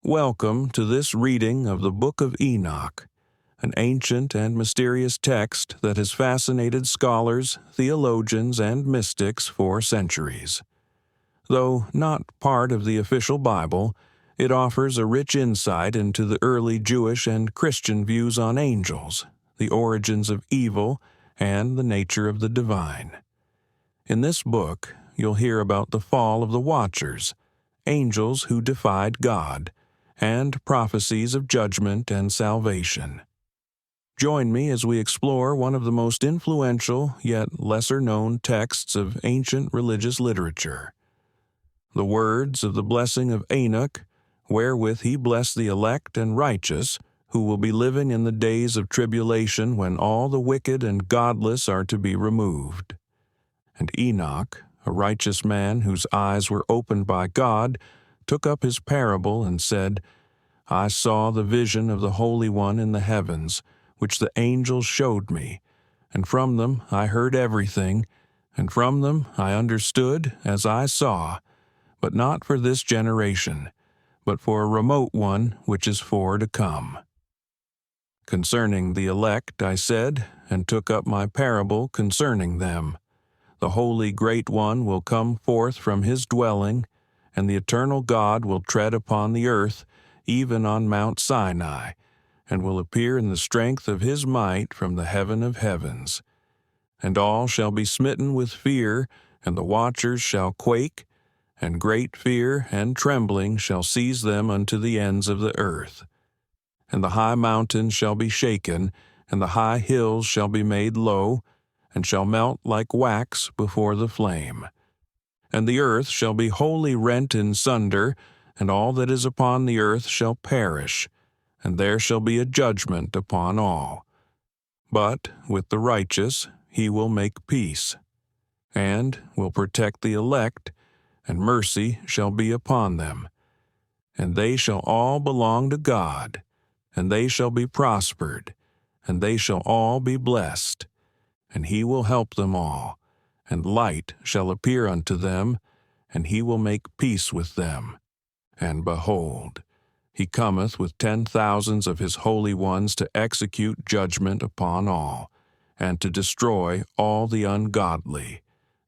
Welcome to this reading of the Book of Enoch, an ancient and mysterious text that has fascinated scholars, theologians, and mystics for centuries. Though not part of the official Bible, it offers a rich insight into the early Jewish and Christian views on angels, the origins of evil, and the nature of the divine. In this book, you'll hear about the fall of the Watchers, angels who defied God, and prophecies of judgment and salvation. Join me as we explore one of the most influential yet lesser-known texts of ancient religious literature. The words of the blessing of Enoch, wherewith he blessed the elect and righteous, who will be living in the days of tribulation when all the wicked and godless are to be removed. And Enoch, a righteous man whose eyes were opened by God, took up his parable and said, I saw the vision of the Holy One in the heavens, which the angels showed me, and from them I heard everything, and from them I understood as I saw, but not for this generation, but for a remote one which is for to come. Concerning the elect I said, and took up my parable concerning them. The Holy Great One will come forth from his dwelling, and the eternal God will tread upon the earth, even on Mount Sinai, and will appear in the strength of his might from the heaven of heavens. And all shall be smitten with fear, and the watchers shall quake, and great fear and trembling shall seize them unto the ends of the earth. And the high mountains shall be shaken, and the high hills shall be made low, and shall melt like wax before the flame. And the earth shall be wholly rent in sunder, and all that is upon the earth shall perish, and there shall be a judgment upon all. But with the righteous he will make peace, and will protect the elect, and mercy shall be upon them. And they shall all belong to God, and they shall be prospered, and they shall all be blessed. And he will help them all, and light shall appear unto them, and he will make peace with them. And behold, he cometh with 10,000s of his holy ones to execute judgment upon all, and to destroy all the ungodly,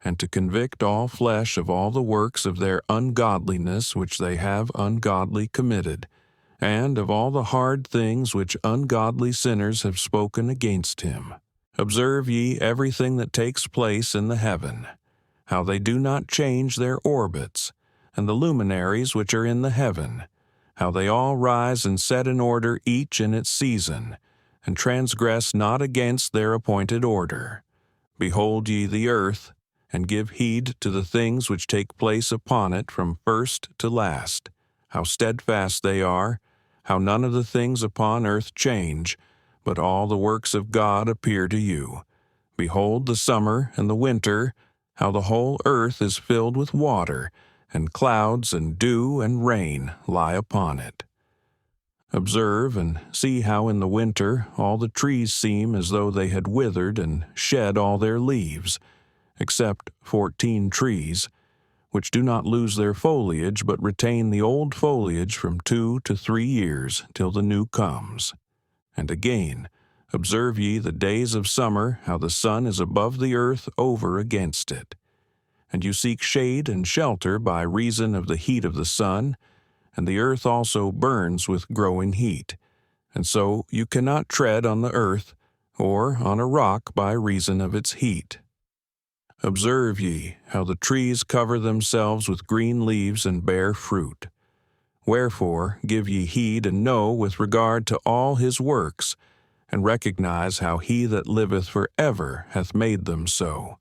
and to convict all flesh of all the works of their ungodliness which they have ungodly committed, and of all the hard things which ungodly sinners have spoken against him. Observe ye everything that takes place in the heaven, how they do not change their orbits, and the luminaries which are in the heaven, how they all rise and set in order each in its season, and transgress not against their appointed order. Behold ye the earth, and give heed to the things which take place upon it from first to last, how steadfast they are, how none of the things upon earth change, but all the works of God appear to you. Behold the summer and the winter, how the whole earth is filled with water, and clouds and dew and rain lie upon it. Observe and see how in the winter all the trees seem as though they had withered and shed all their leaves, except 14 trees, which do not lose their foliage but retain the old foliage from 2 to 3 years till the new comes. And again, observe ye the days of summer, how the sun is above the earth over against it. And you seek shade and shelter by reason of the heat of the sun, and the earth also burns with growing heat. And so you cannot tread on the earth, or on a rock by reason of its heat. Observe ye how the trees cover themselves with green leaves and bear fruit. Wherefore give ye heed and know with regard to all his works, and recognize how he that liveth for ever hath made them so.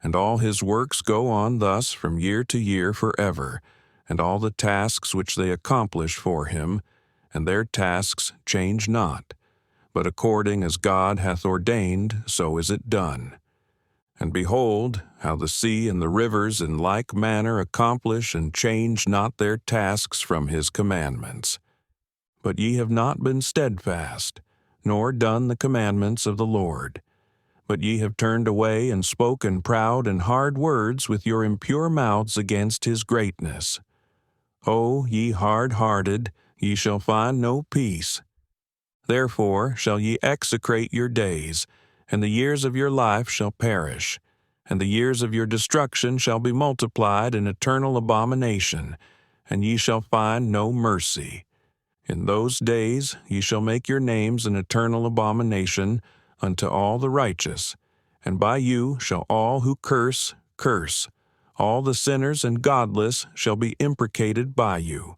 And all his works go on thus from year to year forever, and all the tasks which they accomplish for him, and their tasks change not, but according as God hath ordained, so is it done. And behold, how the sea and the rivers in like manner accomplish and change not their tasks from his commandments. But ye have not been steadfast, nor done the commandments of the Lord. But ye have turned away and spoken proud and hard words with your impure mouths against his greatness. O ye hard-hearted, ye shall find no peace. Therefore shall ye execrate your days, and the years of your life shall perish, and the years of your destruction shall be multiplied in eternal abomination, and ye shall find no mercy. In those days ye shall make your names an eternal abomination unto all the righteous, and by you shall all who curse, curse. All the sinners and godless shall be imprecated by you,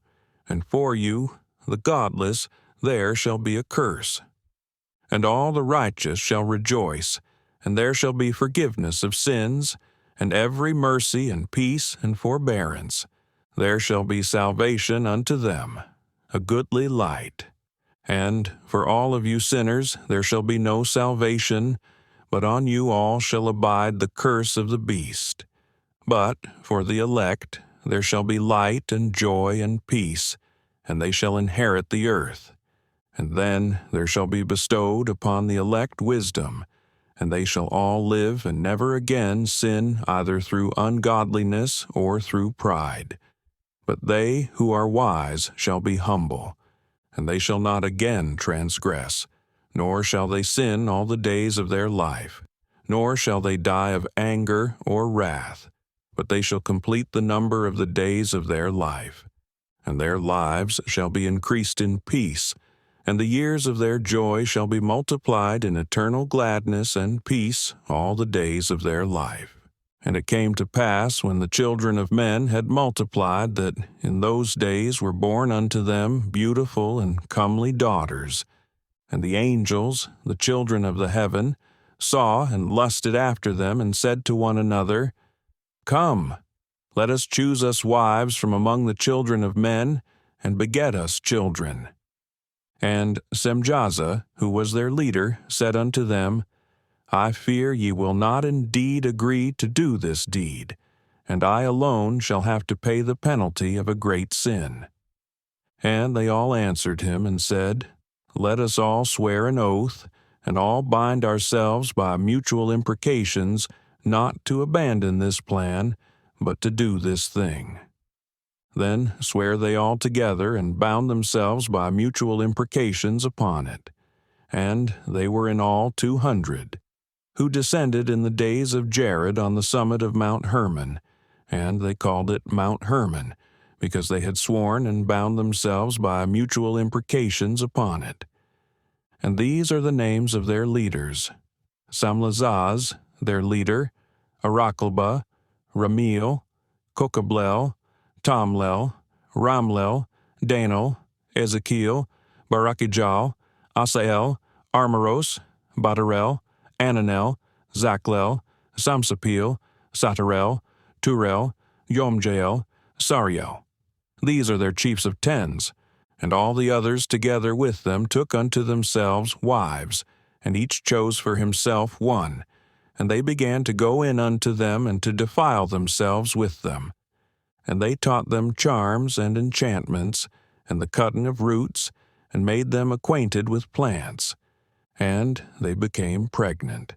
and for you, the godless, there shall be a curse. And all the righteous shall rejoice, and there shall be forgiveness of sins, and every mercy and peace and forbearance. There shall be salvation unto them, a goodly light. And for all of you sinners there shall be no salvation, but on you all shall abide the curse of the beast. But for the elect there shall be light and joy and peace, and they shall inherit the earth. And then there shall be bestowed upon the elect wisdom, and they shall all live and never again sin either through ungodliness or through pride. But they who are wise shall be humble, and they shall not again transgress, nor shall they sin all the days of their life, nor shall they die of anger or wrath, but they shall complete the number of the days of their life. And their lives shall be increased in peace, and the years of their joy shall be multiplied in eternal gladness and peace all the days of their life. And it came to pass, when the children of men had multiplied, that in those days were born unto them beautiful and comely daughters. And the angels, the children of the heaven, saw and lusted after them, and said to one another, Come, let us choose us wives from among the children of men, and beget us children. And Semjaza, who was their leader, said unto them, I fear ye will not indeed agree to do this deed, and I alone shall have to pay the penalty of a great sin. And they all answered him and said, Let us all swear an oath, and all bind ourselves by mutual imprecations, not to abandon this plan, but to do this thing. Then swear they all together, and bound themselves by mutual imprecations upon it. And they were in all 200, who descended in the days of Jared on the summit of Mount Hermon, and they called it Mount Hermon, because they had sworn and bound themselves by mutual imprecations upon it. And these are the names of their leaders: Samlazaz, their leader, Arakalba, Ramiel, Kokablel, Tomlel, Ramlel, Danel, Ezekiel, Barakijal, Asael, Armaros, Badarel, Ananel, Zachlel, Samsapil, Satarel, Turel, Yomjael, Sariel. These are their chiefs of tens, and all the others together with them took unto themselves wives, and each chose for himself one, and they began to go in unto them and to defile themselves with them. And they taught them charms and enchantments, and the cutting of roots, and made them acquainted with plants. And they became pregnant,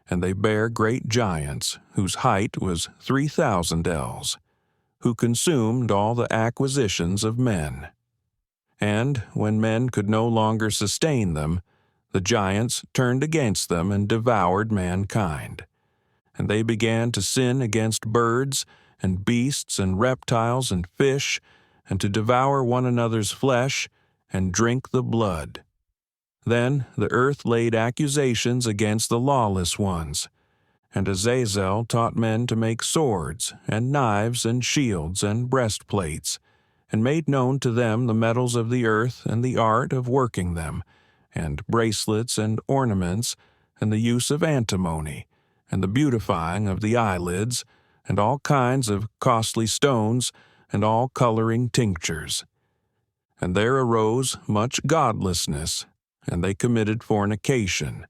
and they bare great giants, whose height was 3,000 ells, who consumed all the acquisitions of men. And when men could no longer sustain them, the giants turned against them and devoured mankind. And they began to sin against birds, and beasts, and reptiles, and fish, and to devour one another's flesh, and drink the blood. Then the earth laid accusations against the lawless ones, and Azazel taught men to make swords, and knives, and shields, and breastplates, and made known to them the metals of the earth, and the art of working them, and bracelets, and ornaments, and the use of antimony, and the beautifying of the eyelids, and all kinds of costly stones, and all coloring tinctures. And there arose much godlessness, and they committed fornication,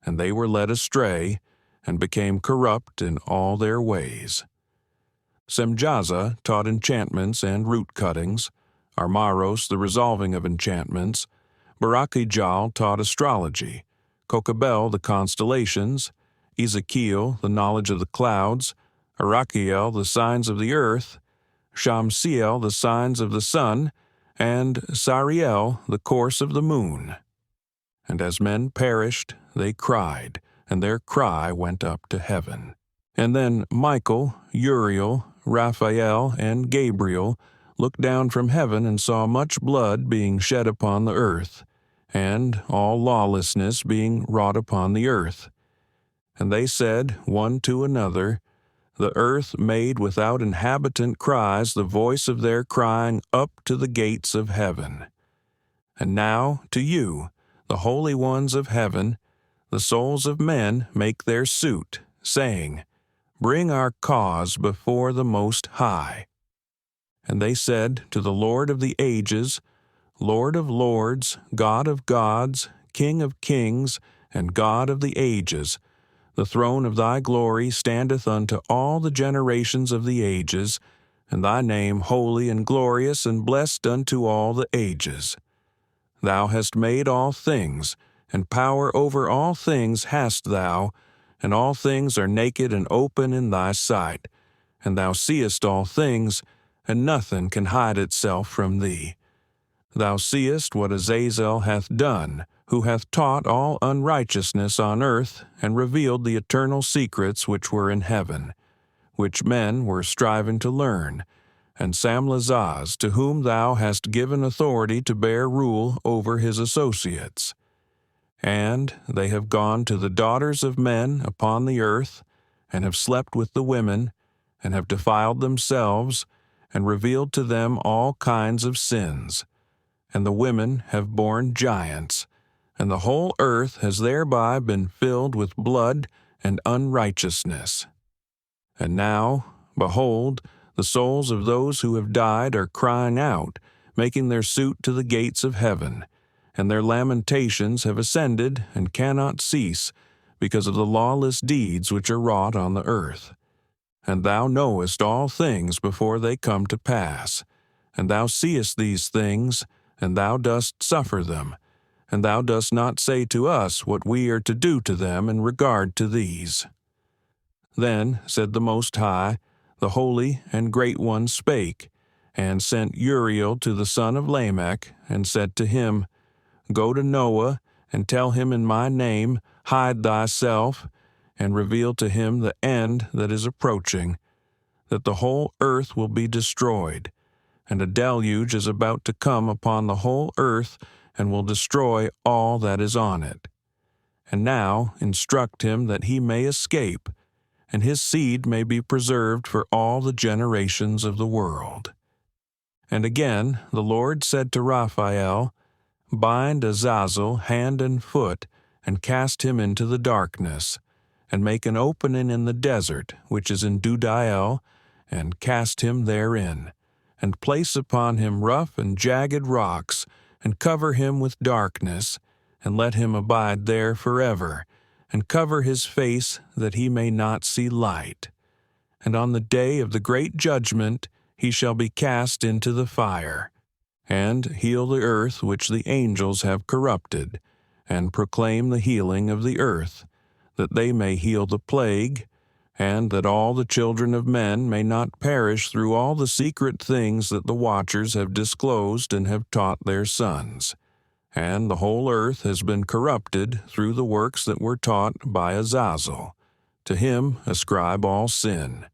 and they were led astray, and became corrupt in all their ways. Semjaza taught enchantments and root cuttings, Armaros the resolving of enchantments, Barakijal taught astrology, Kokabel the constellations, Ezekiel the knowledge of the clouds, Arachiel the signs of the earth, Shamsiel the signs of the sun, and Sariel the course of the moon. And as men perished, they cried, and their cry went up to heaven. And then Michael, Uriel, Raphael, and Gabriel looked down from heaven and saw much blood being shed upon the earth, and all lawlessness being wrought upon the earth. And they said one to another, The earth made without inhabitant cries the voice of their crying up to the gates of heaven. And now to you, the holy ones of heaven, the souls of men make their suit, saying, Bring our cause before the Most High. And they said to the Lord of the ages, Lord of lords, God of gods, King of kings, and God of the ages, the throne of thy glory standeth unto all the generations of the ages, and thy name holy and glorious and blessed unto all the ages. Thou hast made all things, and power over all things hast thou, and all things are naked and open in thy sight, and thou seest all things, and nothing can hide itself from thee. Thou seest what Azazel hath done, who hath taught all unrighteousness on earth, and revealed the eternal secrets which were in heaven, which men were striving to learn, and Samlazaz, to whom thou hast given authority to bear rule over his associates. And they have gone to the daughters of men upon the earth, and have slept with the women, and have defiled themselves, and revealed to them all kinds of sins. And the women have borne giants, and the whole earth has thereby been filled with blood and unrighteousness. And now, behold, the souls of those who have died are crying out, making their suit to the gates of heaven, and their lamentations have ascended and cannot cease, because of the lawless deeds which are wrought on the earth. And thou knowest all things before they come to pass, and thou seest these things, and thou dost suffer them, and thou dost not say to us what we are to do to them in regard to these. Then said the Most High, the Holy and Great One spake, and sent Uriel to the son of Lamech, and said to him, Go to Noah, and tell him in my name, Hide thyself, and reveal to him the end that is approaching, that the whole earth will be destroyed, and a deluge is about to come upon the whole earth, and will destroy all that is on it. And now instruct him that he may escape, and his seed may be preserved for all the generations of the world. And again the Lord said to Raphael, Bind Azazel hand and foot, and cast him into the darkness, and make an opening in the desert, which is in Dudael, and cast him therein, and place upon him rough and jagged rocks, and cover him with darkness, and let him abide there forever, and cover his face that he may not see light. And on the day of the great judgment he shall be cast into the fire, and heal the earth which the angels have corrupted, and proclaim the healing of the earth, that they may heal the plague, and that all the children of men may not perish through all the secret things that the watchers have disclosed and have taught their sons. And the whole earth has been corrupted through the works that were taught by Azazel. To him ascribe all sin.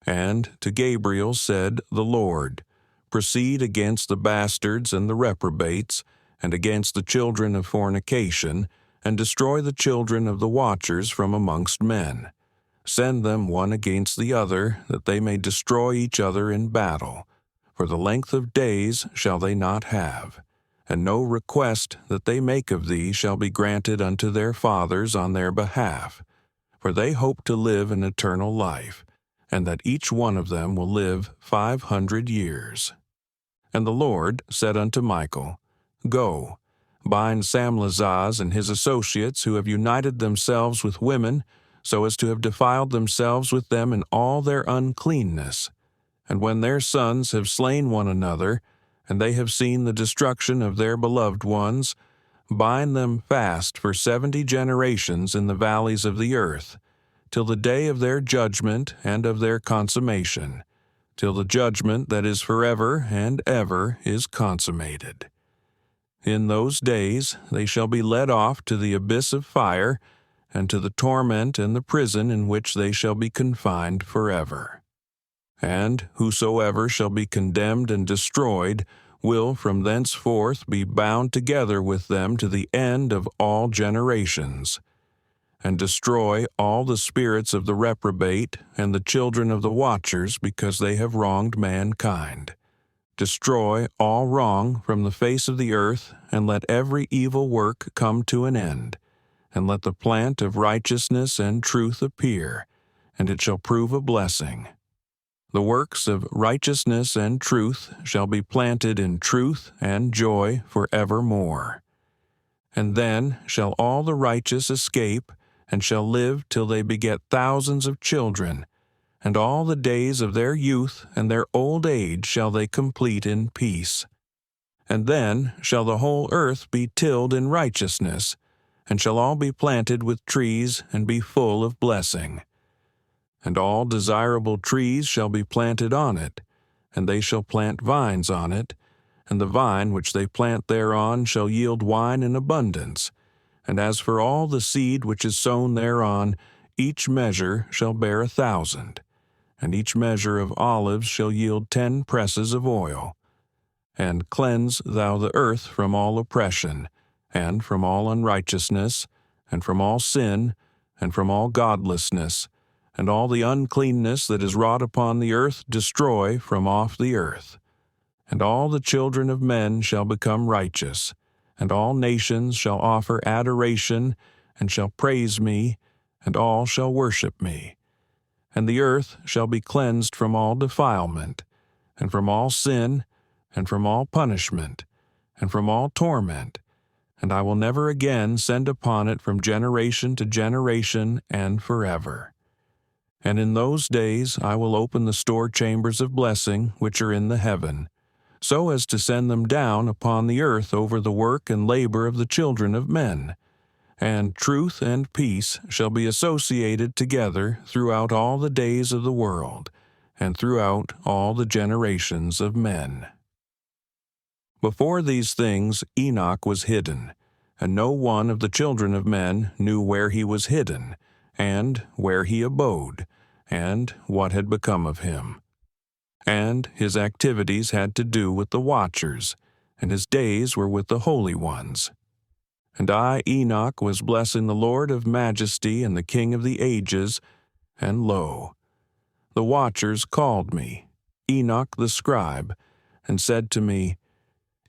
And to Gabriel said the Lord, Proceed against the bastards and the reprobates, and against the children of fornication, and destroy the children of the watchers from amongst men. Send them one against the other, that they may destroy each other in battle. For the length of days shall they not have. And no request that they make of thee shall be granted unto their fathers on their behalf. For they hope to live an eternal life, and that each one of them will live 500 years. And the Lord said unto Michael, Go, bind Samlazaz and his associates who have united themselves with women, so as to have defiled themselves with them in all their uncleanness. And when their sons have slain one another, and they have seen the destruction of their beloved ones, bind them fast for 70 generations in the valleys of the earth, till the day of their judgment and of their consummation, till the judgment that is forever and ever is consummated. In those days they shall be led off to the abyss of fire, and to the torment and the prison in which they shall be confined forever. And whosoever shall be condemned and destroyed will from thenceforth be bound together with them to the end of all generations, and destroy all the spirits of the reprobate and the children of the watchers, because they have wronged mankind. Destroy all wrong from the face of the earth, and let every evil work come to an end, and let the plant of righteousness and truth appear, and it shall prove a blessing. The works of righteousness and truth shall be planted in truth and joy forevermore. And then shall all the righteous escape, and shall live till they beget thousands of children, and all the days of their youth and their old age shall they complete in peace. And then shall the whole earth be tilled in righteousness, and shall all be planted with trees, and be full of blessing. And all desirable trees shall be planted on it, and they shall plant vines on it, and the vine which they plant thereon shall yield wine in abundance. And as for all the seed which is sown thereon, each measure shall bear 1,000, and each measure of olives shall yield 10 presses of oil. And cleanse thou the earth from all oppression, and from all unrighteousness, and from all sin, and from all godlessness, and all the uncleanness that is wrought upon the earth destroy from off the earth. And all the children of men shall become righteous, and all nations shall offer adoration, and shall praise me, and all shall worship me. And the earth shall be cleansed from all defilement, and from all sin, and from all punishment, and from all torment, and I will never again send upon it from generation to generation and forever. And in those days I will open the store chambers of blessing which are in the heaven, so as to send them down upon the earth over the work and labor of the children of men. And truth and peace shall be associated together throughout all the days of the world, and throughout all the generations of men. Before these things Enoch was hidden, and no one of the children of men knew where he was hidden, and where he abode, and what had become of him. And his activities had to do with the watchers, and his days were with the holy ones. And I, Enoch, was blessing the Lord of majesty and the King of the ages, and lo, the watchers called me, Enoch the scribe, and said to me,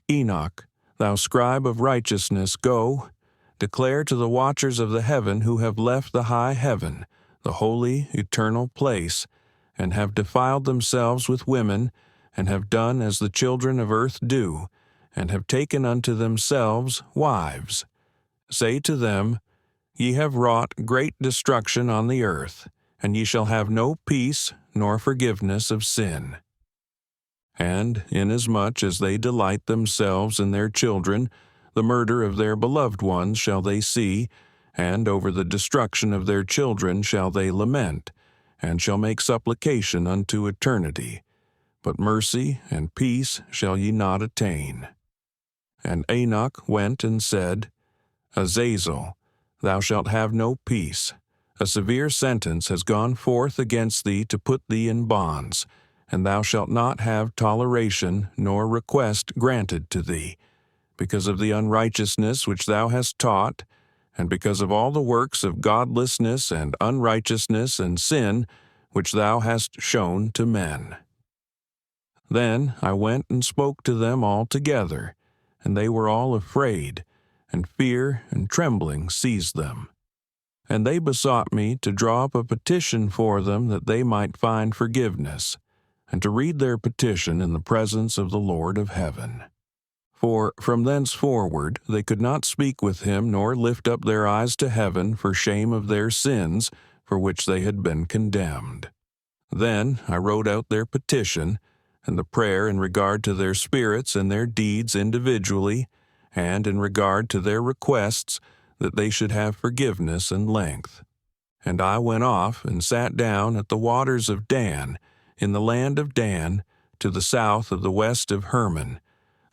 Enoch, thou scribe of righteousness, go, declare to the watchers of the heaven who have left the high heaven, the holy, eternal place, and have defiled themselves with women, and have done as the children of earth do, and have taken unto themselves wives. Say to them, Ye have wrought great destruction on the earth, and ye shall have no peace nor forgiveness of sin. And inasmuch as they delight themselves in their children, the murder of their beloved ones shall they see, and over the destruction of their children shall they lament, and shall make supplication unto eternity. But mercy and peace shall ye not attain. And Enoch went and said, Azazel, thou shalt have no peace. A severe sentence has gone forth against thee to put thee in bonds, and thou shalt not have toleration nor request granted to thee, because of the unrighteousness which thou hast taught, and because of all the works of godlessness and unrighteousness and sin which thou hast shown to men. Then I went and spoke to them all together, and they were all afraid, and fear and trembling seized them. And they besought me to draw up a petition for them that they might find forgiveness, and to read their petition in the presence of the Lord of heaven. For from thenceforward they could not speak with him nor lift up their eyes to heaven for shame of their sins, for which they had been condemned. Then I wrote out their petition, and the prayer in regard to their spirits and their deeds individually, and in regard to their requests, that they should have forgiveness and length. And I went off and sat down at the waters of Dan, in the land of Dan, to the south of the west of Hermon.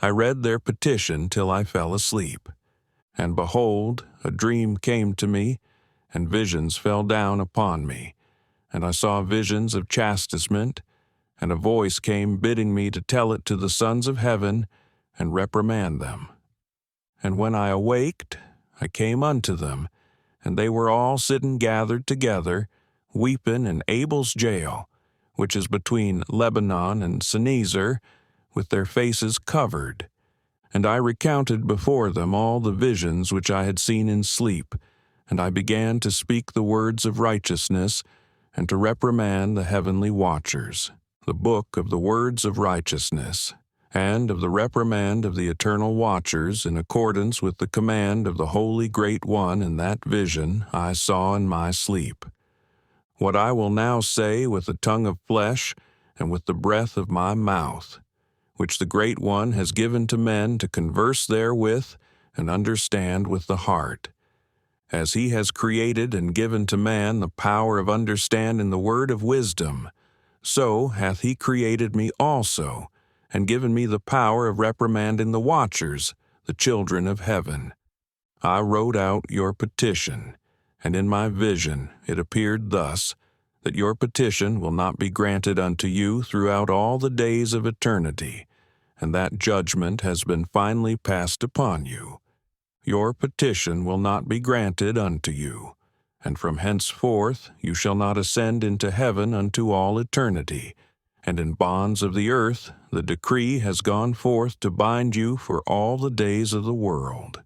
I read their petition till I fell asleep. And behold, a dream came to me, and visions fell down upon me. And I saw visions of chastisement, and a voice came bidding me to tell it to the sons of heaven, and reprimand them. And when I awaked, I came unto them, and they were all sitting gathered together, weeping in Abel's jail, which is between Lebanon and Snezer, with their faces covered. And I recounted before them all the visions which I had seen in sleep, and I began to speak the words of righteousness, and to reprimand the heavenly watchers, the book of the words of righteousness, and of the reprimand of the eternal watchers, in accordance with the command of the Holy Great One in that vision I saw in my sleep. What I will now say with the tongue of flesh and with the breath of my mouth, which the Great One has given to men to converse therewith and understand with the heart. As he has created and given to man the power of understanding the word of wisdom, so hath he created me also, and given me the power of reprimanding the watchers, the children of heaven. I wrote out your petition, and in my vision it appeared thus, that your petition will not be granted unto you throughout all the days of eternity, and that judgment has been finally passed upon you. Your petition will not be granted unto you, and from henceforth you shall not ascend into heaven unto all eternity, and in bonds of the earth the decree has gone forth to bind you for all the days of the world.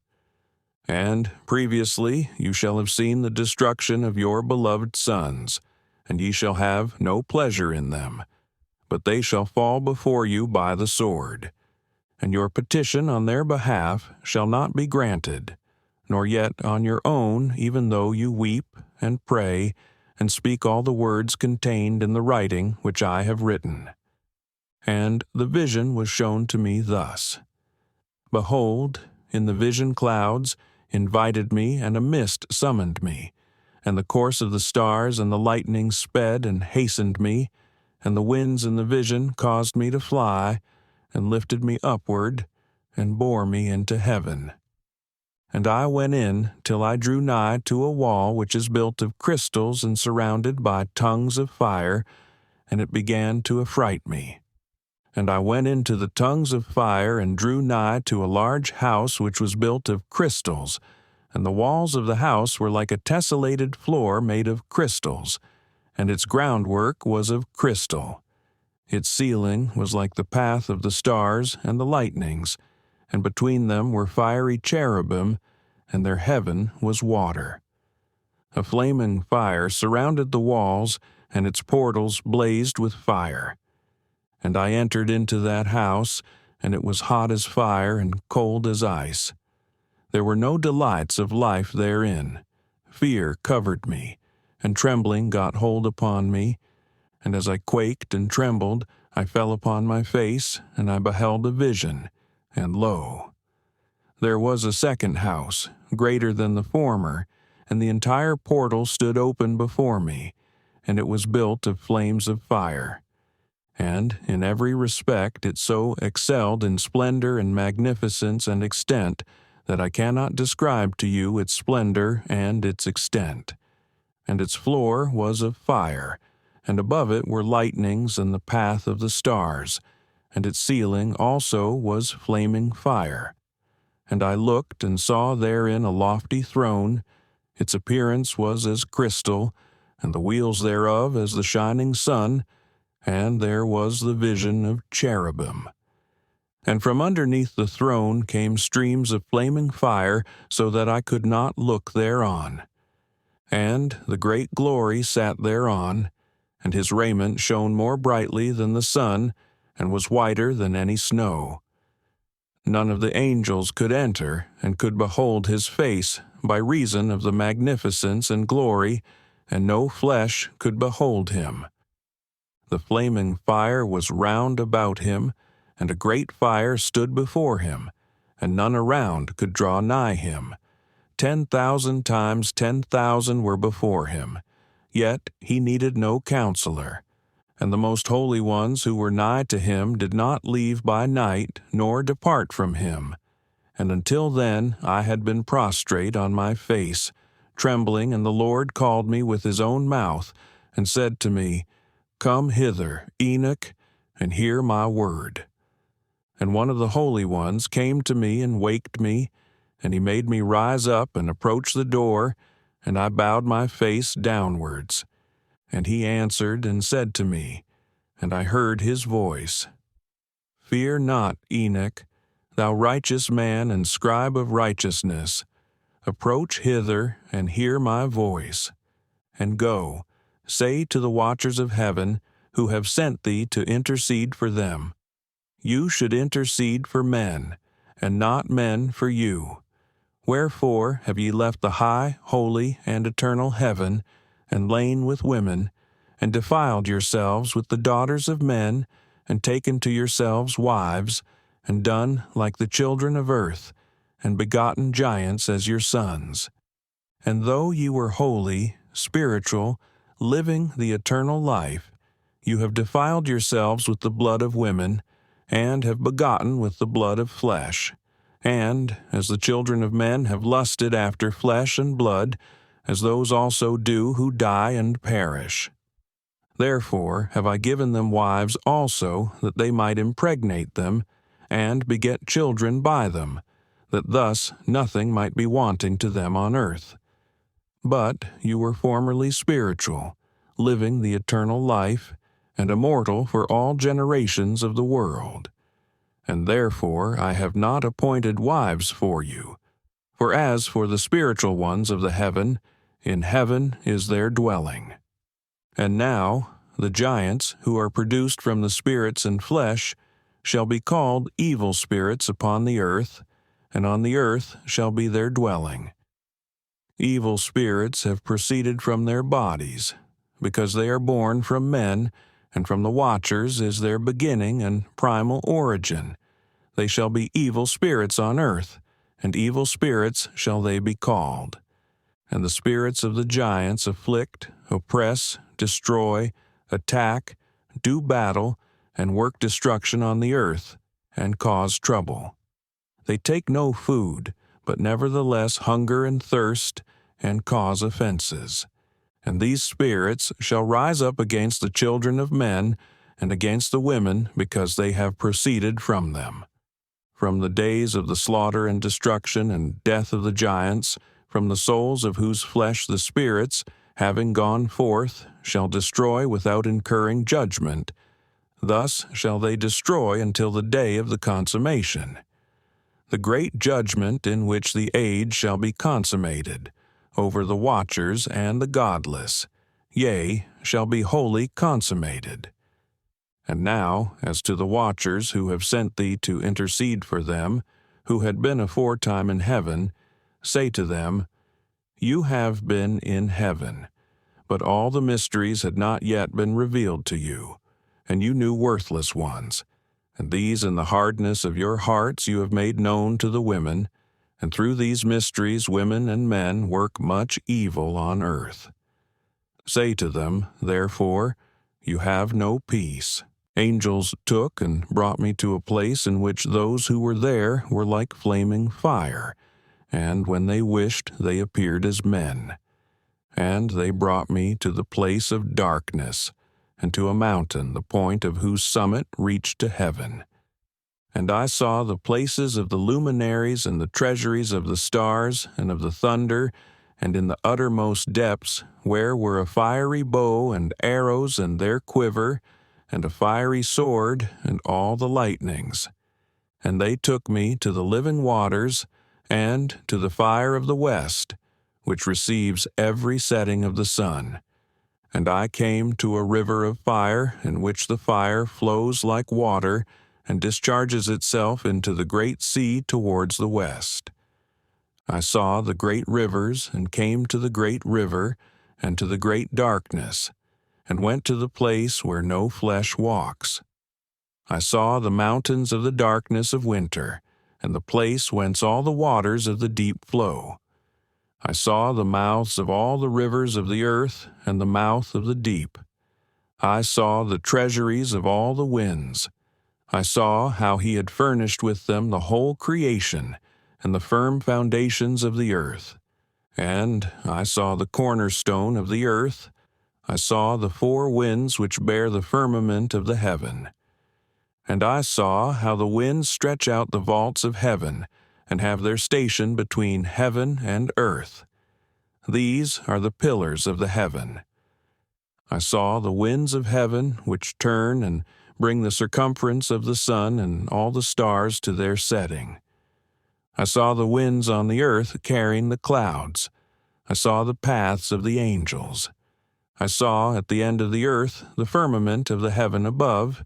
And previously you shall have seen the destruction of your beloved sons, and ye shall have no pleasure in them, but they shall fall before you by the sword. And your petition on their behalf shall not be granted, nor yet on your own, even though you weep and pray, and speak all the words contained in the writing which I have written. And the vision was shown to me thus. Behold, in the vision clouds invited me, and a mist summoned me, and the course of the stars and the lightning sped and hastened me, and the winds in the vision caused me to fly, and lifted me upward, and bore me into heaven. And I went in till I drew nigh to a wall which is built of crystals and surrounded by tongues of fire, and it began to affright me. And I went into the tongues of fire, and drew nigh to a large house which was built of crystals, and the walls of the house were like a tessellated floor made of crystals, and its groundwork was of crystal. Its ceiling was like the path of the stars and the lightnings, and between them were fiery cherubim, and their heaven was water. A flaming fire surrounded the walls, and its portals blazed with fire. And I entered into that house, and it was hot as fire and cold as ice. There were no delights of life therein. Fear covered me, and trembling got hold upon me, and as I quaked and trembled, I fell upon my face, and I beheld a vision, and lo, there was a second house, greater than the former, and the entire portal stood open before me, and it was built of flames of fire. And in every respect it so excelled in splendor and magnificence and extent that I cannot describe to you its splendor and its extent. And its floor was of fire, and above it were lightnings and the path of the stars, and its ceiling also was flaming fire. And I looked and saw therein a lofty throne. Its appearance was as crystal, and the wheels thereof as the shining sun, and there was the vision of cherubim. And from underneath the throne came streams of flaming fire, so that I could not look thereon. And the great glory sat thereon, and his raiment shone more brightly than the sun, and was whiter than any snow. None of the angels could enter, and could behold his face, by reason of the magnificence and glory, and no flesh could behold him. The flaming fire was round about him, and a great fire stood before him, and none around could draw nigh him. 10,000 times 10,000 were before him, yet he needed no counselor. And the most holy ones who were nigh to him did not leave by night, nor depart from him. And until then I had been prostrate on my face, trembling, and the Lord called me with his own mouth, and said to me, Come hither, Enoch, and hear my word. And one of the holy ones came to me and waked me, and he made me rise up and approach the door, and I bowed my face downwards. And he answered and said to me, and I heard his voice, Fear not, Enoch, thou righteous man and scribe of righteousness. Approach hither and hear my voice. And go, say to the watchers of heaven, who have sent thee to intercede for them, You should intercede for men, and not men for you. Wherefore have ye left the high, holy, and eternal heaven, and lain with women, and defiled yourselves with the daughters of men, and taken to yourselves wives, and done like the children of earth, and begotten giants as your sons. And though ye were holy, spiritual, living the eternal life, you have defiled yourselves with the blood of women, and have begotten with the blood of flesh. And, as the children of men have lusted after flesh and blood, as those also do who die and perish. Therefore have I given them wives also, that they might impregnate them, and beget children by them, that thus nothing might be wanting to them on earth. But you were formerly spiritual, living the eternal life, and immortal for all generations of the world. And therefore I have not appointed wives for you. For as for the spiritual ones of the heaven, in heaven is their dwelling. And now the giants, who are produced from the spirits and flesh, shall be called evil spirits upon the earth, and on the earth shall be their dwelling. Evil spirits have proceeded from their bodies, because they are born from men, and from the watchers is their beginning and primal origin. They shall be evil spirits on earth, and evil spirits shall they be called. And the spirits of the giants afflict, oppress, destroy, attack, do battle, and work destruction on the earth, and cause trouble. They take no food, but nevertheless hunger and thirst, and cause offenses. And these spirits shall rise up against the children of men, and against the women, because they have proceeded from them. From the days of the slaughter and destruction and death of the giants, from the souls of whose flesh the spirits, having gone forth, shall destroy without incurring judgment. Thus shall they destroy until the day of the consummation. The great judgment in which the age shall be consummated, over the watchers and the godless, yea, shall be wholly consummated. And now, as to the watchers who have sent thee to intercede for them, who had been aforetime in heaven, say to them, You have been in heaven, but all the mysteries had not yet been revealed to you, and you knew worthless ones. And these in the hardness of your hearts you have made known to the women, and through these mysteries women and men work much evil on earth. Say to them, therefore, You have no peace. Angels took and brought me to a place in which those who were there were like flaming fire, and when they wished they appeared as men. And they brought me to the place of darkness, and to a mountain the point of whose summit reached to heaven. And I saw the places of the luminaries and the treasuries of the stars and of the thunder, and in the uttermost depths, where were a fiery bow and arrows and their quiver, and a fiery sword and all the lightnings. And they took me to the living waters, and to the fire of the west, which receives every setting of the sun. And I came to a river of fire, in which the fire flows like water, and discharges itself into the great sea towards the west. I saw the great rivers, and came to the great river, and to the great darkness, and went to the place where no flesh walks. I saw the mountains of the darkness of winter, and the place whence all the waters of the deep flow. I saw the mouths of all the rivers of the earth, and the mouth of the deep. I saw the treasuries of all the winds. I saw how he had furnished with them the whole creation and the firm foundations of the earth. And I saw the cornerstone of the earth. I saw the four winds which bear the firmament of the heaven. And I saw how the winds stretch out the vaults of heaven, and have their station between heaven and earth. These are the pillars of the heaven. I saw the winds of heaven, which turn and bring the circumference of the sun and all the stars to their setting. I saw the winds on the earth carrying the clouds. I saw the paths of the angels. I saw at the end of the earth the firmament of the heaven above,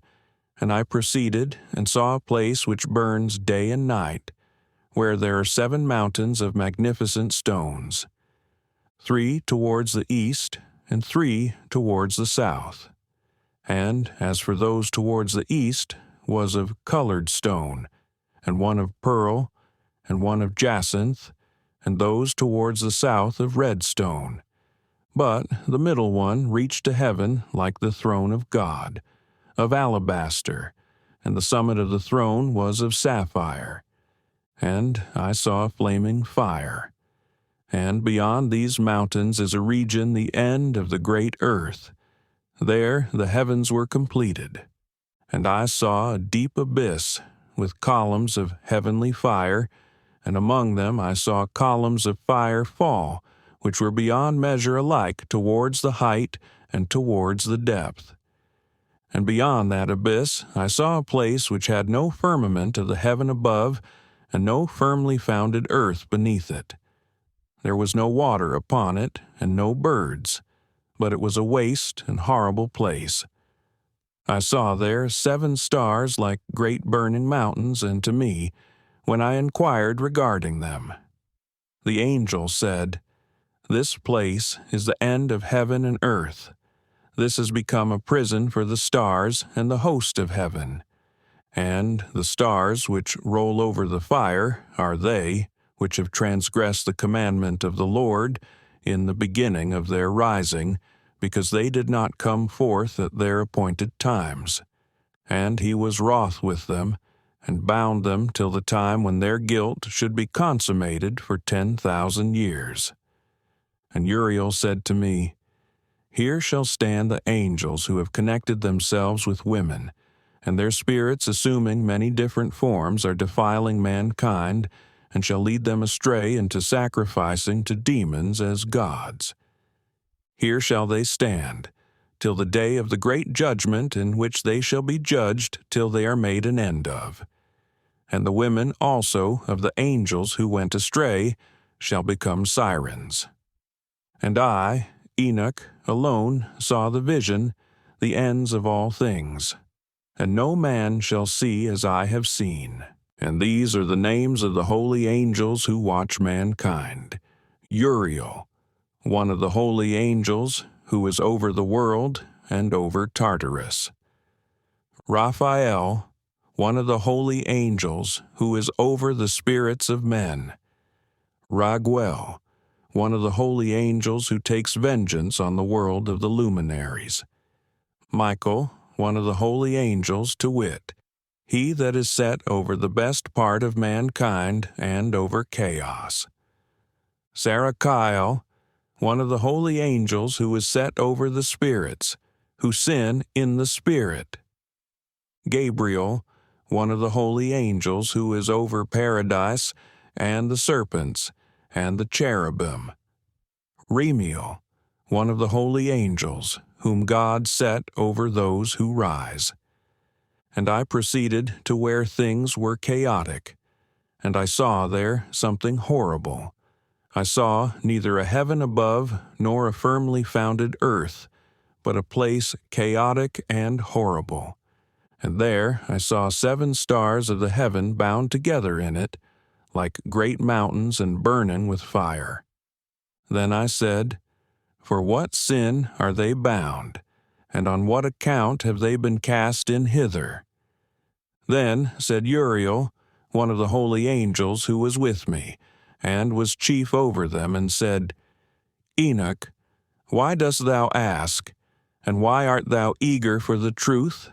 and I proceeded and saw a place which burns day and night, where there are 7 mountains of magnificent stones, 3 towards the east and 3 towards the south. And as for those towards the east was of colored stone, and one of pearl, and one of jacinth, and those towards the south of red stone. But the middle one reached to heaven like the throne of God, of alabaster, and the summit of the throne was of sapphire. And I saw a flaming fire. And beyond these mountains is a region the end of the great earth. There the heavens were completed. And I saw a deep abyss with columns of heavenly fire, and among them I saw columns of fire fall, which were beyond measure alike towards the height and towards the depth. And beyond that abyss I saw a place which had no firmament of the heaven above, and no firmly founded earth beneath it. There was no water upon it, and no birds, but it was a waste and horrible place. I saw there 7 stars like great burning mountains, and to me, when I inquired regarding them, the angel said, "This place is the end of heaven and earth. This has become a prison for the stars and the host of heaven. And the stars which roll over the fire are they which have transgressed the commandment of the Lord in the beginning of their rising, because they did not come forth at their appointed times. And he was wroth with them, and bound them till the time when their guilt should be consummated for 10,000 years. And Uriel said to me, Here shall stand the angels who have connected themselves with women, and their spirits, assuming many different forms, are defiling mankind, and shall lead them astray into sacrificing to demons as gods. Here shall they stand, till the day of the great judgment, in which they shall be judged till they are made an end of. And the women also of the angels who went astray shall become sirens. And I, Enoch, alone saw the vision, the ends of all things. And no man shall see as I have seen. And these are the names of the holy angels who watch mankind. Uriel, one of the holy angels, who is over the world and over Tartarus. Raphael, one of the holy angels, who is over the spirits of men. Raguel, one of the holy angels who takes vengeance on the world of the luminaries. Michael, one of the holy angels, to wit, he that is set over the best part of mankind and over chaos. Sarachiel, one of the holy angels who is set over the spirits, who sin in the spirit. Gabriel, one of the holy angels who is over paradise and the serpents and the cherubim. Remiel, one of the holy angels, whom God set over those who rise. And I proceeded to where things were chaotic, and I saw there something horrible. I saw neither a heaven above nor a firmly founded earth, but a place chaotic and horrible. And there I saw 7 stars of the heaven bound together in it, like great mountains and burning with fire. Then I said, For what sin are they bound, and on what account have they been cast in hither? Then said Uriel, one of the holy angels who was with me, and was chief over them, and said, Enoch, why dost thou ask? And why art thou eager for the truth?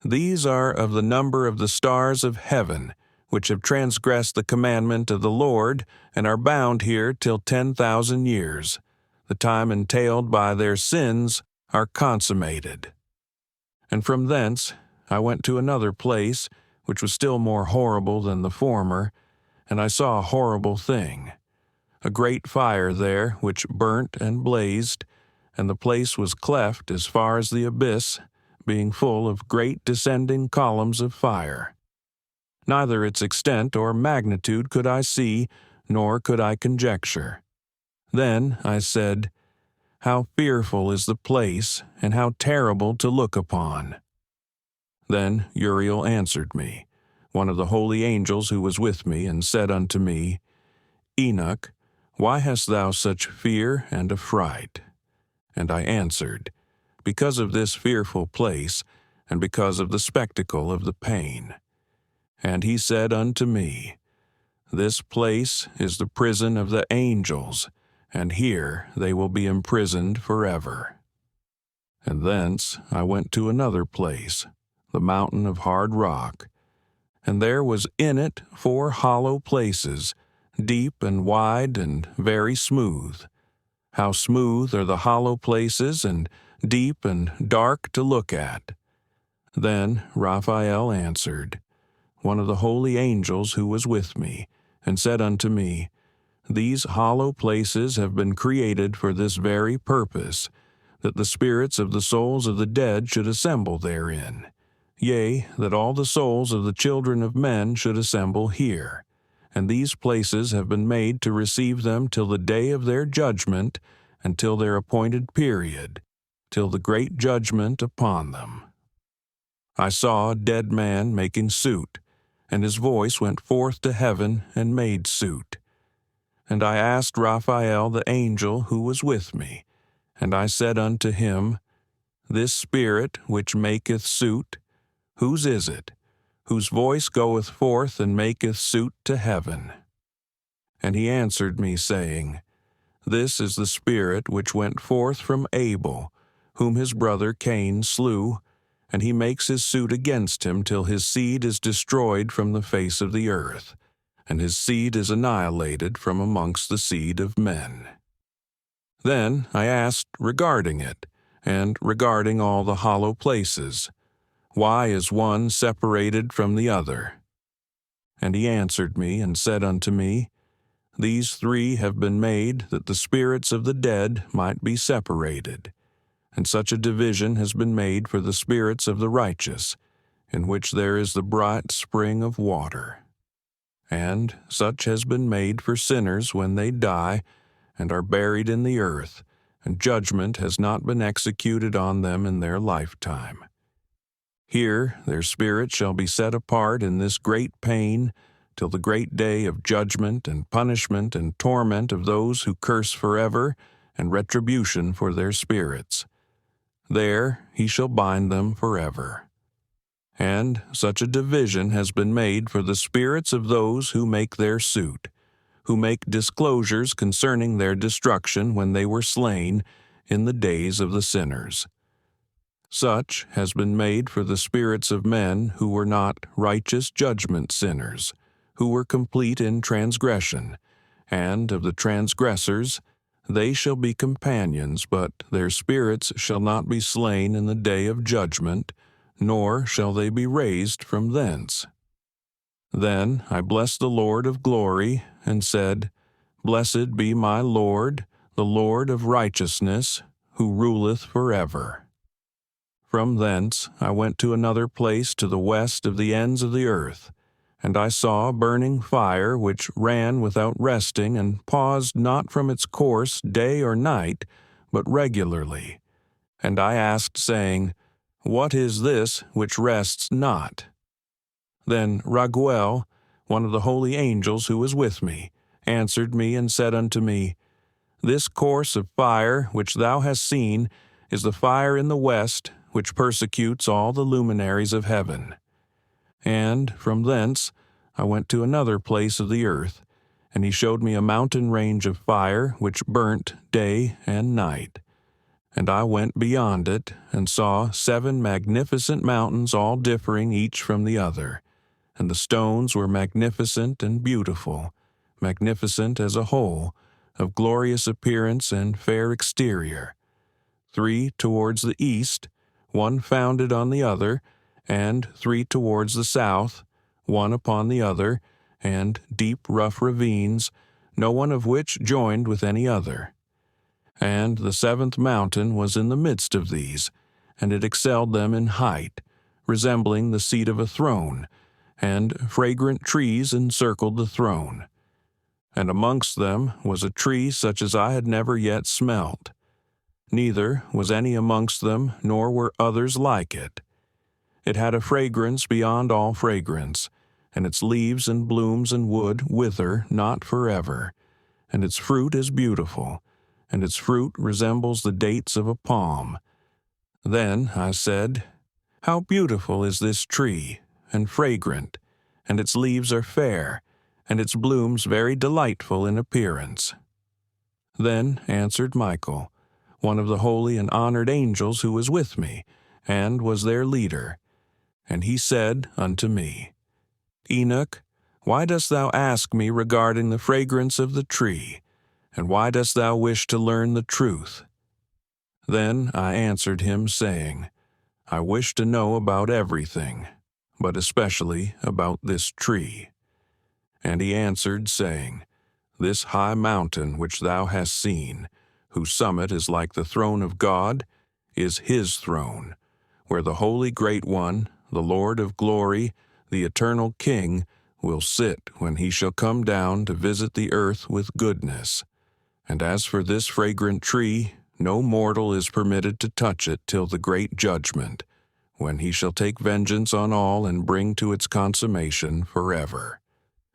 These are of the number of the stars of heaven, which have transgressed the commandment of the Lord, and are bound here till 10,000 years. The time entailed by their sins are consummated. And from thence I went to another place, which was still more horrible than the former, and I saw a horrible thing. A great fire there, which burnt and blazed, and the place was cleft as far as the abyss, being full of great descending columns of fire. Neither its extent or magnitude could I see, nor could I conjecture. Then I said, How fearful is the place, and how terrible to look upon! Then Uriel answered me, one of the holy angels who was with me, and said unto me, Enoch, why hast thou such fear and affright? And I answered, Because of this fearful place, and because of the spectacle of the pain. And he said unto me, This place is the prison of the angels, and here they will be imprisoned forever. And thence I went to another place, the mountain of hard rock, and there was in it 4 hollow places, deep and wide and very smooth. How smooth are the hollow places, and deep and dark to look at. Then Raphael answered, one of the holy angels who was with me, and said unto me, These hollow places have been created for this very purpose, that the spirits of the souls of the dead should assemble therein, yea, that all the souls of the children of men should assemble here. And these places have been made to receive them till the day of their judgment, and till their appointed period, till the great judgment upon them. I saw a dead man making suit, and his voice went forth to heaven and made suit. And I asked Raphael the angel who was with me, and I said unto him, This spirit which maketh suit, whose is it, whose voice goeth forth and maketh suit to heaven? And he answered me, saying, This is the spirit which went forth from Abel, whom his brother Cain slew, and he makes his suit against him till his seed is destroyed from the face of the earth, and his seed is annihilated from amongst the seed of men. Then I asked regarding it, and regarding all the hollow places, Why is one separated from the other? And he answered me and said unto me, These 3 have been made that the spirits of the dead might be separated, and such a division has been made for the spirits of the righteous, in which there is the bright spring of water. And such has been made for sinners when they die, and are buried in the earth, and judgment has not been executed on them in their lifetime. Here their spirits shall be set apart in this great pain, till the great day of judgment and punishment and torment of those who curse forever, and retribution for their spirits. There he shall bind them forever. And such a division has been made for the spirits of those who make their suit, who make disclosures concerning their destruction when they were slain in the days of the sinners. Such has been made for the spirits of men who were not righteous judgment sinners, who were complete in transgression, and of the transgressors they shall be companions, but their spirits shall not be slain in the day of judgment, nor shall they be raised from thence. Then I blessed the Lord of glory, and said, Blessed be my Lord, the Lord of righteousness, who ruleth forever. From thence I went to another place to the west of the ends of the earth, and I saw a burning fire which ran without resting, and paused not from its course day or night, but regularly. And I asked, saying, What is this which rests not? Then Raguel, one of the holy angels who was with me, answered me and said unto me, This course of fire which thou hast seen is the fire in the west, which persecutes all the luminaries of heaven. And from thence I went to another place of the earth, and he showed me a mountain range of fire which burnt day and night. And I went beyond it, and saw 7 magnificent mountains, all differing each from the other. And the stones were magnificent and beautiful, magnificent as a whole, of glorious appearance and fair exterior. 3 towards the east, one founded on the other, and 3 towards the south, one upon the other, and deep rough ravines, no one of which joined with any other. And the 7th mountain was in the midst of these, and it excelled them in height, resembling the seat of a throne, and fragrant trees encircled the throne. And amongst them was a tree such as I had never yet smelt. Neither was any amongst them, nor were others like it. It had a fragrance beyond all fragrance, and its leaves and blooms and wood wither not forever, and its fruit is beautiful, and its fruit resembles the dates of a palm. Then I said, How beautiful is this tree, and fragrant, and its leaves are fair, and its blooms very delightful in appearance. Then answered Michael, one of the holy and honored angels who was with me, and was their leader. And he said unto me, Enoch, why dost thou ask me regarding the fragrance of the tree? And why dost thou wish to learn the truth? Then I answered him, saying, I wish to know about everything, but especially about this tree. And he answered, saying, This high mountain which thou hast seen, whose summit is like the throne of God, is his throne, where the Holy Great One, the Lord of glory, the eternal King, will sit when he shall come down to visit the earth with goodness. And as for this fragrant tree, no mortal is permitted to touch it till the great judgment, when he shall take vengeance on all and bring to its consummation forever.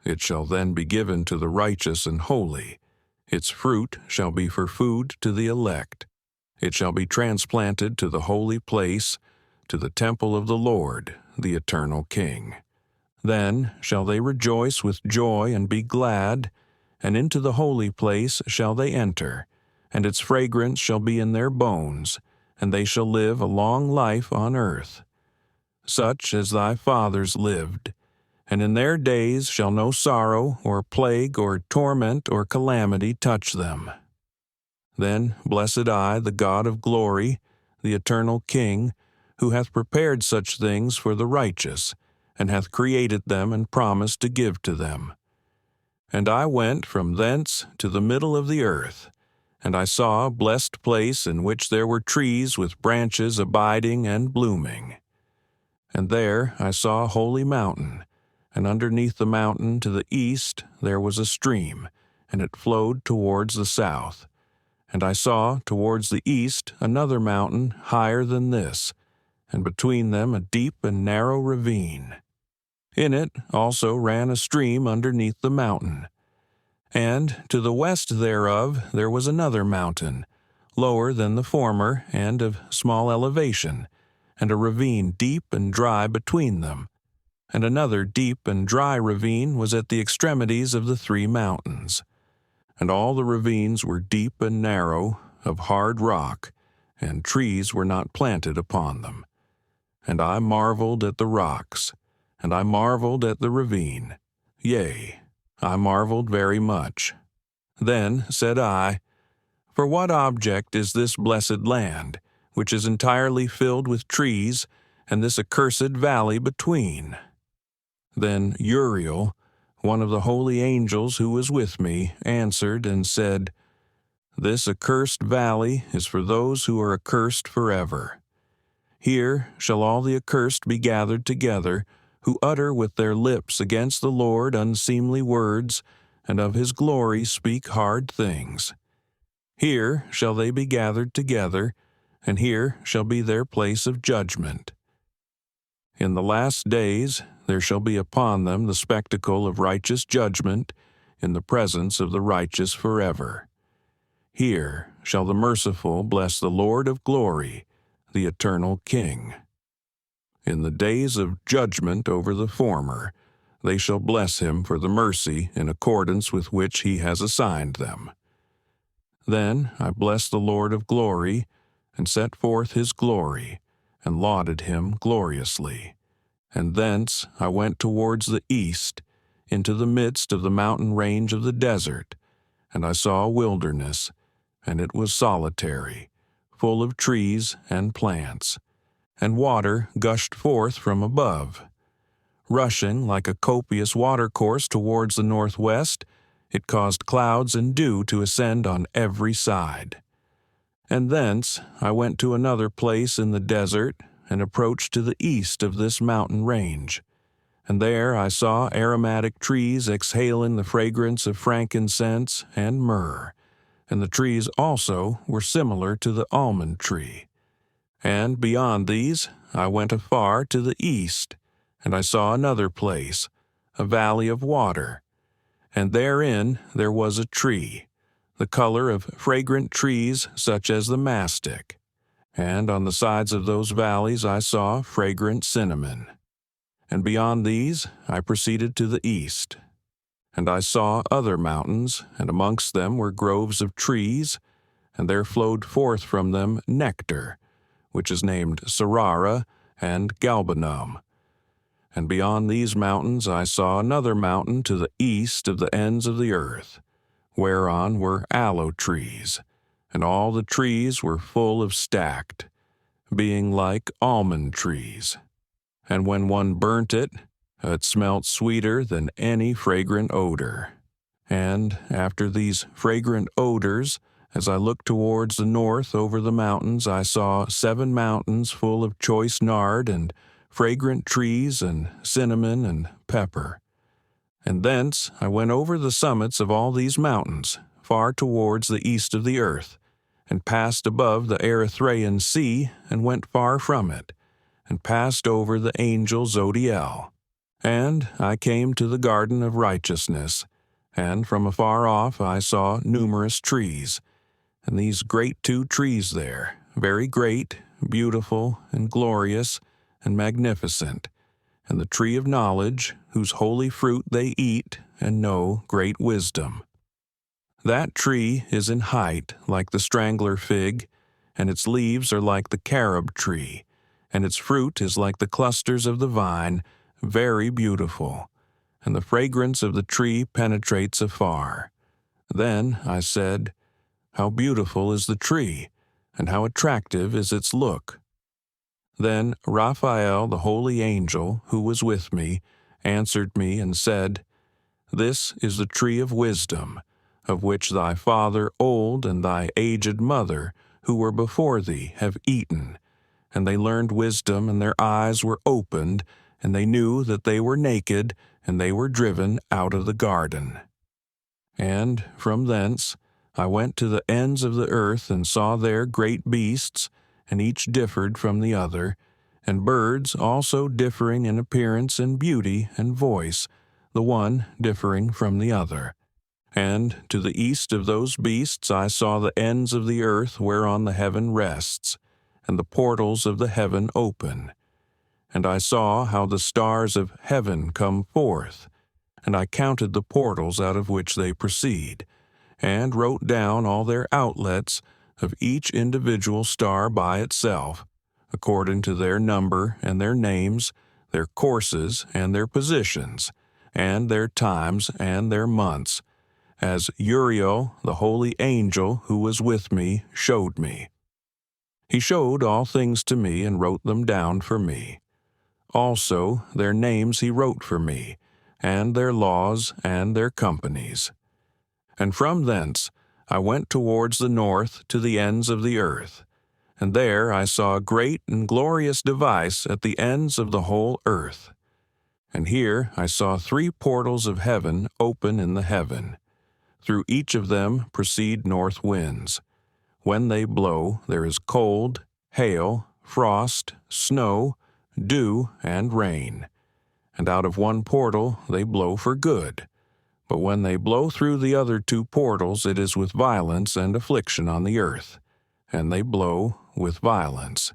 It shall then be given to the righteous and holy. Its fruit shall be for food to the elect. It shall be transplanted to the holy place, to the temple of the Lord, the eternal King. Then shall they rejoice with joy and be glad, and into the holy place shall they enter, and its fragrance shall be in their bones, and they shall live a long life on earth, such as thy fathers lived. And in their days shall no sorrow, or plague, or torment, or calamity touch them. Then blessed I the God of glory, the eternal King, who hath prepared such things for the righteous, and hath created them and promised to give to them. And I went from thence to the middle of the earth, and I saw a blessed place in which there were trees with branches abiding and blooming. And there I saw a holy mountain, and underneath the mountain to the east there was a stream, and it flowed towards the south. And I saw towards the east another mountain higher than this, and between them a deep and narrow ravine. In it also ran a stream underneath the mountain. And to the west thereof there was another mountain, lower than the former, and of small elevation, and a ravine deep and dry between them. And another deep and dry ravine was at the extremities of the 3 mountains. And all the ravines were deep and narrow, of hard rock, and trees were not planted upon them. And I marveled at the rocks, and I marveled at the ravine. Yea, I marveled very much. Then said I, For what object is this blessed land, which is entirely filled with trees, and this accursed valley between? Then Uriel, one of the holy angels who was with me, answered and said, This accursed valley is for those who are accursed forever. Here shall all the accursed be gathered together, who utter with their lips against the Lord unseemly words, and of his glory speak hard things. Here shall they be gathered together, and here shall be their place of judgment. In the last days there shall be upon them the spectacle of righteous judgment, in the presence of the righteous forever. Here shall the merciful bless the Lord of glory, the eternal King. In the days of judgment over the former, they shall bless him for the mercy in accordance with which he has assigned them. Then I blessed the Lord of glory, and set forth his glory, and lauded him gloriously. And thence I went towards the east, into the midst of the mountain range of the desert, and I saw a wilderness, and it was solitary, full of trees and plants, and water gushed forth from above. Rushing like a copious watercourse towards the northwest, it caused clouds and dew to ascend on every side. And thence I went to another place in the desert, and approached to the east of this mountain range. And there I saw aromatic trees exhaling the fragrance of frankincense and myrrh, and the trees also were similar to the almond tree. And beyond these I went afar to the east, and I saw another place, a valley of water, and therein there was a tree, the color of fragrant trees such as the mastic, and on the sides of those valleys I saw fragrant cinnamon. And beyond these I proceeded to the east, and I saw other mountains, and amongst them were groves of trees, and there flowed forth from them nectar, which is named Sarara and Galbanum. And beyond these mountains I saw another mountain to the east of the ends of the earth, whereon were aloe trees, and all the trees were full of stacked, being like almond trees. And when one burnt it, it smelt sweeter than any fragrant odor. And after these fragrant odors, as I looked towards the north over the mountains, I saw 7 mountains full of choice nard and fragrant trees and cinnamon and pepper. And thence I went over the summits of all these mountains, far towards the east of the earth, and passed above the Erythraean Sea, and went far from it, and passed over the angel Zodiel. And I came to the garden of righteousness, and from afar off I saw numerous trees, and these great 2 trees there, very great, beautiful, and glorious, and magnificent, and the tree of knowledge, whose holy fruit they eat, and know great wisdom. That tree is in height like the strangler fig, and its leaves are like the carob tree, and its fruit is like the clusters of the vine, very beautiful, and the fragrance of the tree penetrates afar. Then I said, "How beautiful is the tree, and how attractive is its look!" Then Raphael, the holy angel, who was with me, answered me and said, "This is the tree of wisdom, of which thy father old and thy aged mother, who were before thee, have eaten. And they learned wisdom, and their eyes were opened, and they knew that they were naked, and they were driven out of the garden." And from thence I went to the ends of the earth, and saw there great beasts, and each differed from the other, and birds also differing in appearance and beauty and voice, the one differing from the other. And to the east of those beasts I saw the ends of the earth whereon the heaven rests, and the portals of the heaven open. And I saw how the stars of heaven come forth, and I counted the portals out of which they proceed, and wrote down all their outlets of each individual star by itself, according to their number and their names, their courses and their positions, and their times and their months, as Uriel, the holy angel who was with me, showed me. He showed all things to me and wrote them down for me. Also their names he wrote for me, and their laws and their companies. And from thence I went towards the north to the ends of the earth, and there I saw a great and glorious device at the ends of the whole earth. And here I saw 3 portals of heaven open in the heaven. Through each of them proceed north winds. When they blow, there is cold, hail, frost, snow, dew, and rain. And out of one portal they blow for good. But when they blow through the other 2 portals, it is with violence and affliction on the earth, and they blow with violence.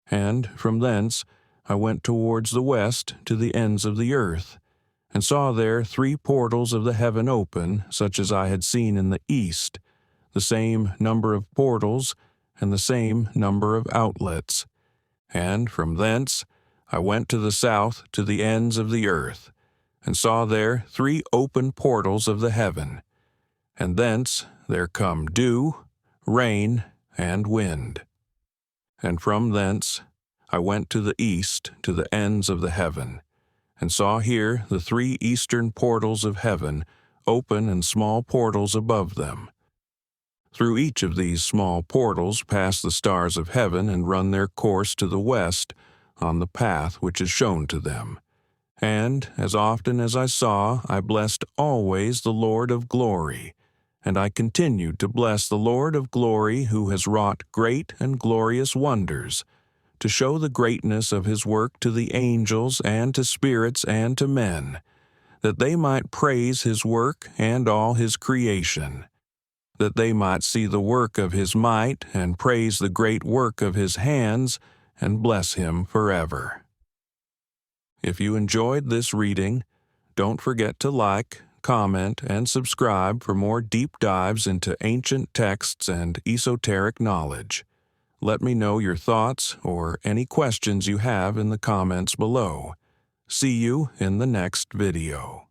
And from thence I went towards the west to the ends of the earth, and saw there 3 portals of the heaven open, such as I had seen in the east, the same number of portals, and the same number of outlets. And from thence I went to the south to the ends of the earth, and saw there 3 open portals of the heaven, and thence there come dew, rain, and wind. And from thence I went to the east to the ends of the heaven, and saw here the 3 eastern portals of heaven open, and small portals above them. Through each of these small portals pass the stars of heaven and run their course to the west on the path which is shown to them. And as often as I saw, I blessed always the Lord of glory, and I continued to bless the Lord of glory, who has wrought great and glorious wonders, to show the greatness of his work to the angels and to spirits and to men, that they might praise his work and all his creation, that they might see the work of his might and praise the great work of his hands and bless him forever. If you enjoyed this reading, don't forget to like, comment, and subscribe for more deep dives into ancient texts and esoteric knowledge. Let me know your thoughts or any questions you have in the comments below. See you in the next video.